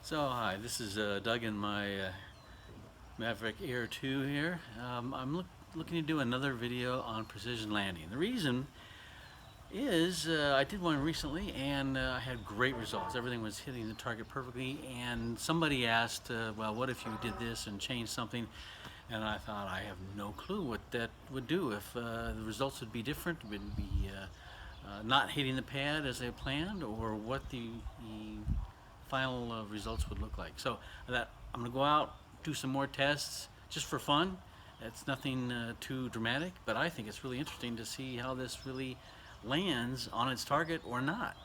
So hi, this is Doug in my Mavic Air 2 here. I'm looking to do another video on precision landing. The reason is I did one recently and I had great results. Everything was hitting the target perfectly, and somebody asked, well, what if you did this and changed something? And I thought, I have no clue what that would do. If the results would be different, would be not hitting the pad as I planned, or what the final results would look like. So I thought I'm going to go out, do some more tests just for fun. It's nothing too dramatic, but I think it's really interesting to see how this really lands on its target or not,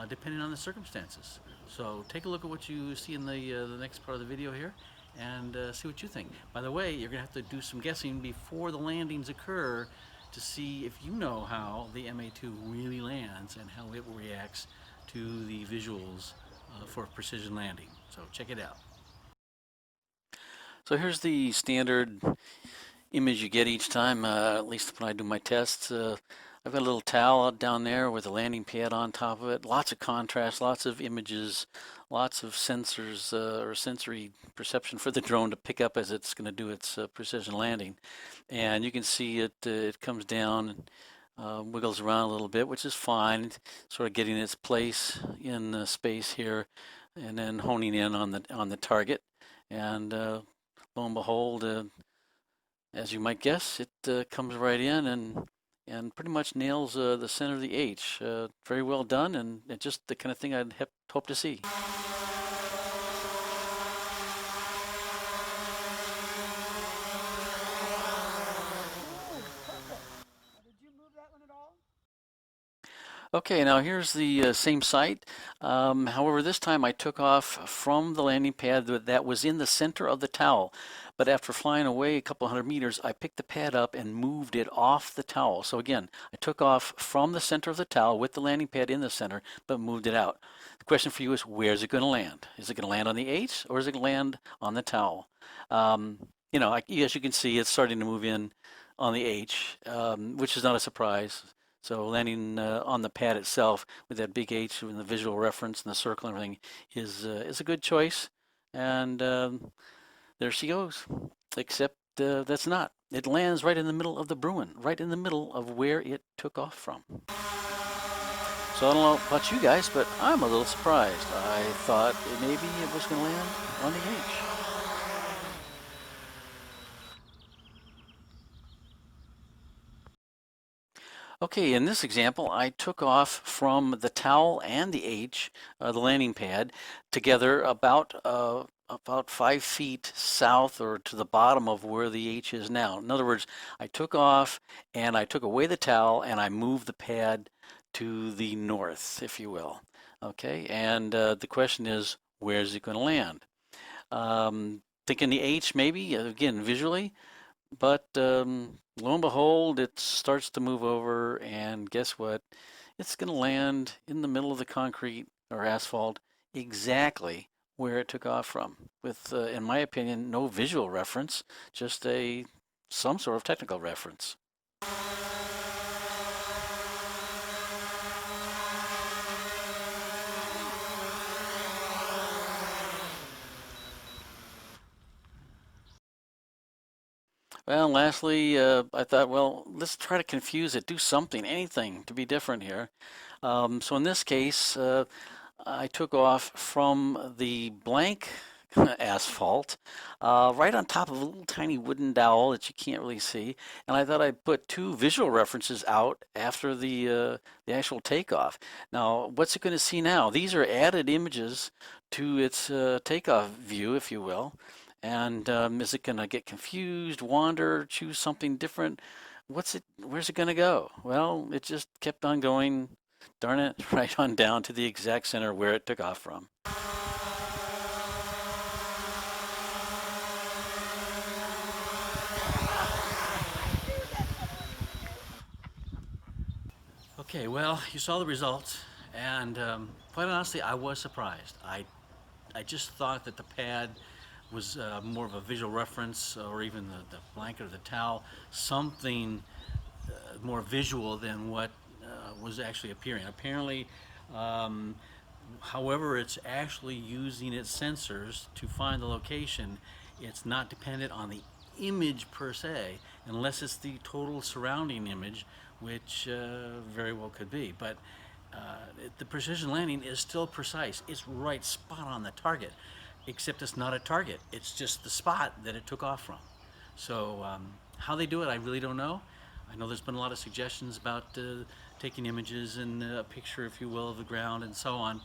depending on the circumstances. So take a look at what you see in the next part of the video here and see what you think. By the way, you're going to have to do some guessing before the landings occur to see if you know how the MA2 really lands and how it reacts to the visuals for precision landing. So check it out. So here's the standard image you get each time, at least when I do my tests. I've got a little towel out down there with a landing pad on top of it. Lots of contrast, lots of images, lots of sensors or sensory perception for the drone to pick up as it's going to do its precision landing. And you can see it comes down and wiggles around a little bit, which is fine. Sort of getting its place in the space here, and then honing in on the target. And lo and behold, as you might guess, it comes right in and pretty much nails the center of the H. Very well done, and it's just the kind of thing I'd hope to see. Okay, now here's the same site. However, this time I took off from the landing pad that was in the center of the towel. But after flying away a couple hundred meters, I picked the pad up and moved it off the towel. So again, I took off from the center of the towel with the landing pad in the center, but moved it out. The question for you is, where's it going to land? Is it going to land on the H, or is it going to land on the towel? You know, as you can see, it's starting to move in on the H, which is not a surprise. So landing on the pad itself with that big H and the visual reference and the circle and everything is a good choice. And there she goes. Except that's not. It lands right in the middle of the Bruin, right in the middle of where it took off from. So I don't know about you guys, but I'm a little surprised. I thought maybe it was going to land on the H. Okay, in this example, I took off from the towel and the H, the landing pad, together about 5 feet south or to the bottom of where the H is now. In other words, I took off and I took away the towel and I moved the pad to the north, if you will. Okay, and the question is, where's it going to land? Thinking the H maybe, again, visually. But lo and behold, it starts to move over, and guess what? It's going to land in the middle of the concrete or asphalt exactly where it took off from, with, in my opinion, no visual reference, just some sort of technical reference. Well, lastly, I thought, well, let's try to confuse it, do something, anything to be different here. So in this case, I took off from the blank asphalt right on top of a little tiny wooden dowel that you can't really see, and I thought I'd put two visual references out after the actual takeoff. Now, what's it going to see now? These are added images to its takeoff view, if you will. And is it going to get confused, wander, choose something different? Where's it going to go? Well, it just kept on going, darn it, right on down to the exact center where it took off from. Okay, well, you saw the results, and quite honestly, I was surprised. I just thought that the pad was more of a visual reference, or even the blanket or the towel, something more visual than what was actually appearing. Apparently, However, it's actually using its sensors to find the location. It's not dependent on the image per se, unless it's the total surrounding image, which very well could be. But the precision landing is still precise. It's right spot on the target, except it's not a target. It's just the spot that it took off from. So how they do it, I really don't know. I know there's been a lot of suggestions about taking images and a picture, if you will, of the ground and so on.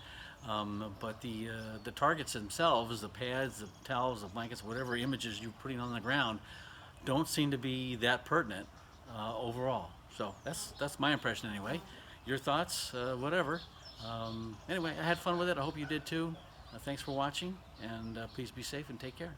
But the targets themselves, the pads, the towels, the blankets, whatever images you're putting on the ground, don't seem to be that pertinent overall. So that's my impression anyway. Your thoughts, whatever. Anyway, I had fun with it. I hope you did too. Thanks for watching, and please be safe and take care.